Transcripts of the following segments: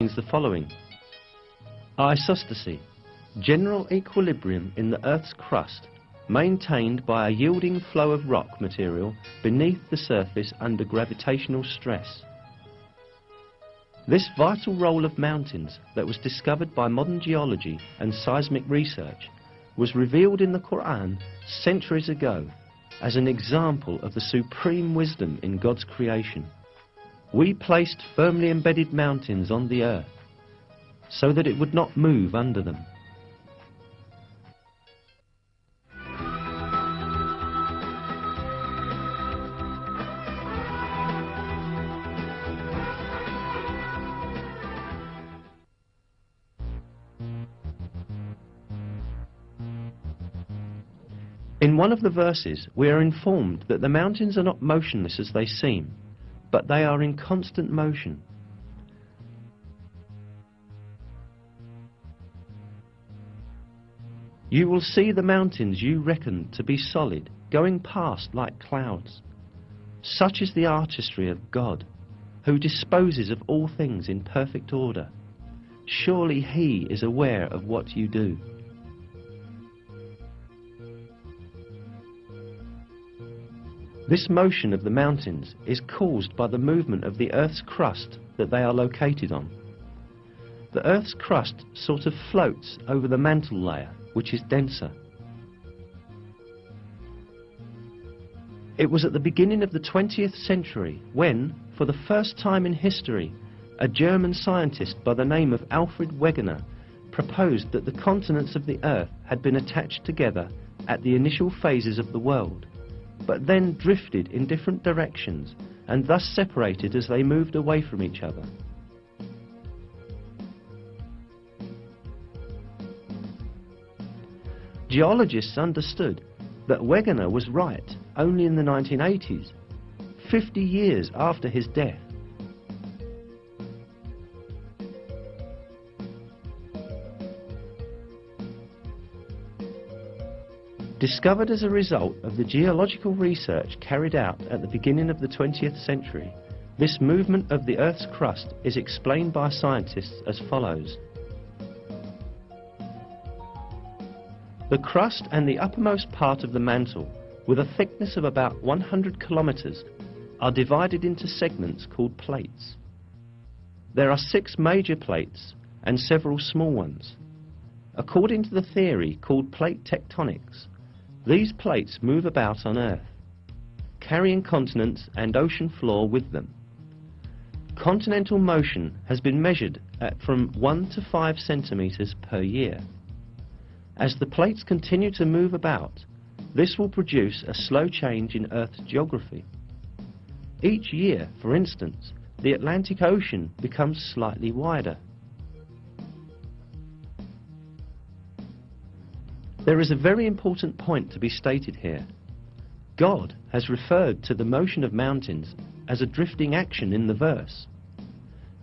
means the following: isostasy, general equilibrium in the Earth's crust, maintained by a yielding flow of rock material beneath the surface under gravitational stress. This vital role of mountains that was discovered by modern geology and seismic research was revealed in the Qur'an centuries ago as an example of the supreme wisdom in God's creation. We placed firmly embedded mountains on the earth so that it would not move under them. In one of the verses, we are informed that the mountains are not motionless as they seem, but they are in constant motion. You will see the mountains you reckon to be solid going past like clouds. Such is the artistry of God, who disposes of all things in perfect order. Surely He is aware of what you do. This motion of the mountains is caused by the movement of the Earth's crust that they are located on. The Earth's crust sort of floats over the mantle layer, which is denser. It was at the beginning of the 20th century when, for the first time in history, a German scientist by the name of Alfred Wegener proposed that the continents of the Earth had been attached together at the initial phases of the world, but then drifted in different directions and thus separated as they moved away from each other. Geologists understood that Wegener was right only in the 1980s, 50 years after his death. Discovered as a result of the geological research carried out at the beginning of the 20th century, this movement of the Earth's crust is explained by scientists as follows. The crust and the uppermost part of the mantle, with a thickness of about 100 kilometers, are divided into segments called plates. There are 6 major plates and several small ones. According to the theory called plate tectonics, these plates move about on Earth, carrying continents and ocean floor with them. Continental motion has been measured at from 1 to 5 centimeters per year. As the plates continue to move about, this will produce a slow change in Earth's geography. Each year, for instance, the Atlantic Ocean becomes slightly wider. There is a very important point to be stated here. God has referred to the motion of mountains as a drifting action in the verse.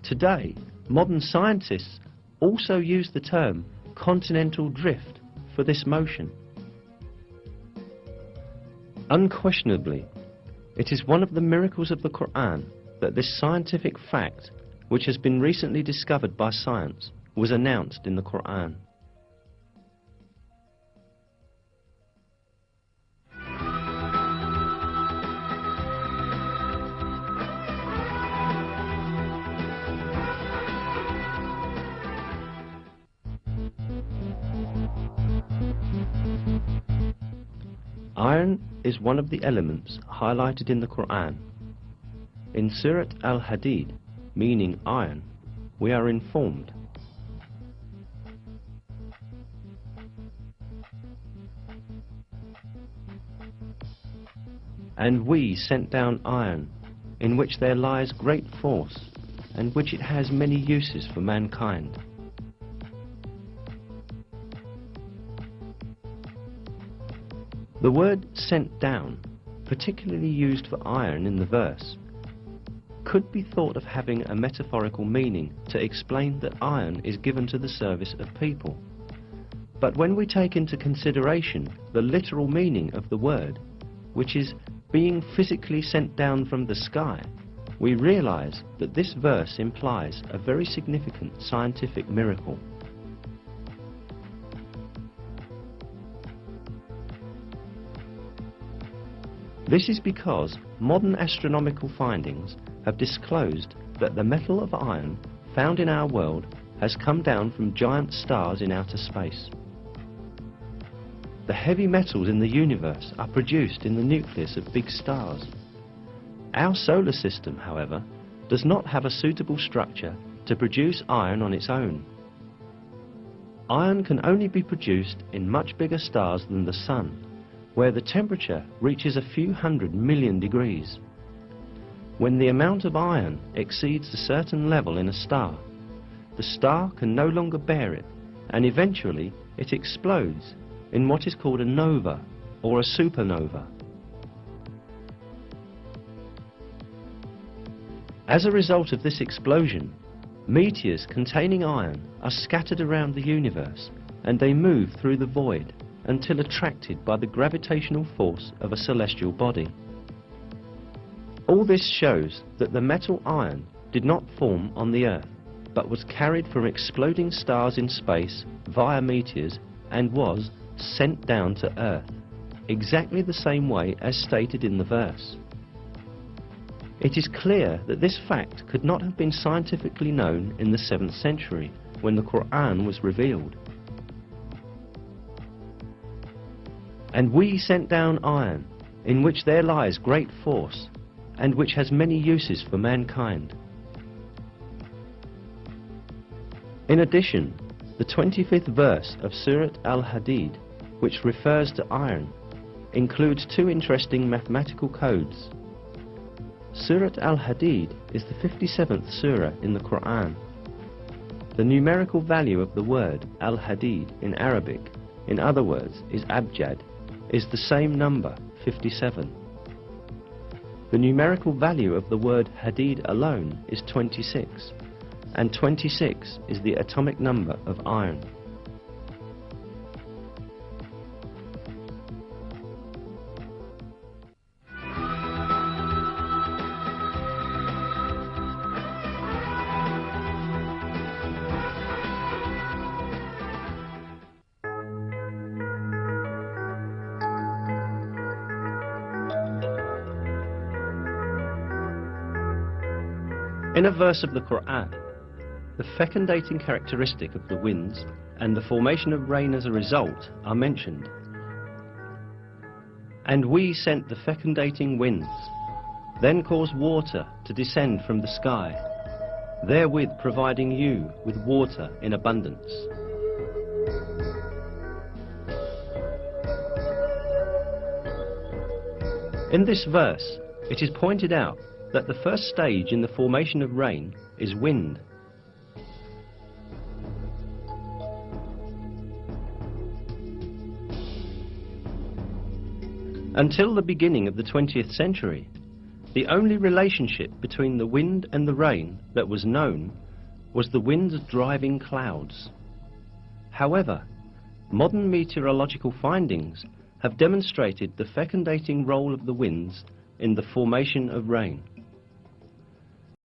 Today, modern scientists also use the term continental drift for this motion. Unquestionably, it is one of the miracles of the Qur'an that this scientific fact, which has been recently discovered by science, was announced in the Qur'an. Iron is one of the elements highlighted in the Qur'an. In Surat al-Hadid, meaning iron, we are informed, "And we sent down iron, in which there lies great force, and which it has many uses for mankind." The word "sent down," particularly used for iron in the verse, could be thought of having a metaphorical meaning to explain that iron is given to the service of people. But when we take into consideration the literal meaning of the word, which is being physically sent down from the sky, we realize that this verse implies a very significant scientific miracle. This is because modern astronomical findings have disclosed that the metal of iron found in our world has come down from giant stars in outer space. The heavy metals in the universe are produced in the nucleus of big stars. Our solar system, however, does not have a suitable structure to produce iron on its own. Iron can only be produced in much bigger stars than the Sun, where the temperature reaches a few 100 million degrees. When the amount of iron exceeds a certain level in a star, the star can no longer bear it, and eventually it explodes in what is called a nova or a supernova. As a result of this explosion, meteors containing iron are scattered around the universe, and they move through the void until attracted by the gravitational force of a celestial body. All this shows that the metal iron did not form on the Earth, but was carried from exploding stars in space via meteors and was sent down to Earth, exactly the same way as stated in the verse. It is clear that this fact could not have been scientifically known in the 7th century, when the Qur'an was revealed. And we sent down iron, in which there lies great force, and which has many uses for mankind. In addition, the 25th verse of Surat Al-Hadid, which refers to iron, includes two interesting mathematical codes. Surat Al-Hadid is the 57th surah in the Qur'an. The numerical value of the word Al-Hadid in Arabic, in other words, is abjad, is the same number, 57. The numerical value of the word Hadid alone is 26, and 26 is the atomic number of iron. In a verse of the Qur'an, the fecundating characteristic of the winds and the formation of rain as a result are mentioned. And we sent the fecundating winds, then caused water to descend from the sky, therewith providing you with water in abundance. In this verse, it is pointed out that the first stage in the formation of rain is wind. Until the beginning of the 20th century, the only relationship between the wind and the rain that was known was the wind's driving clouds. However, modern meteorological findings have demonstrated the fecundating role of the winds in the formation of rain.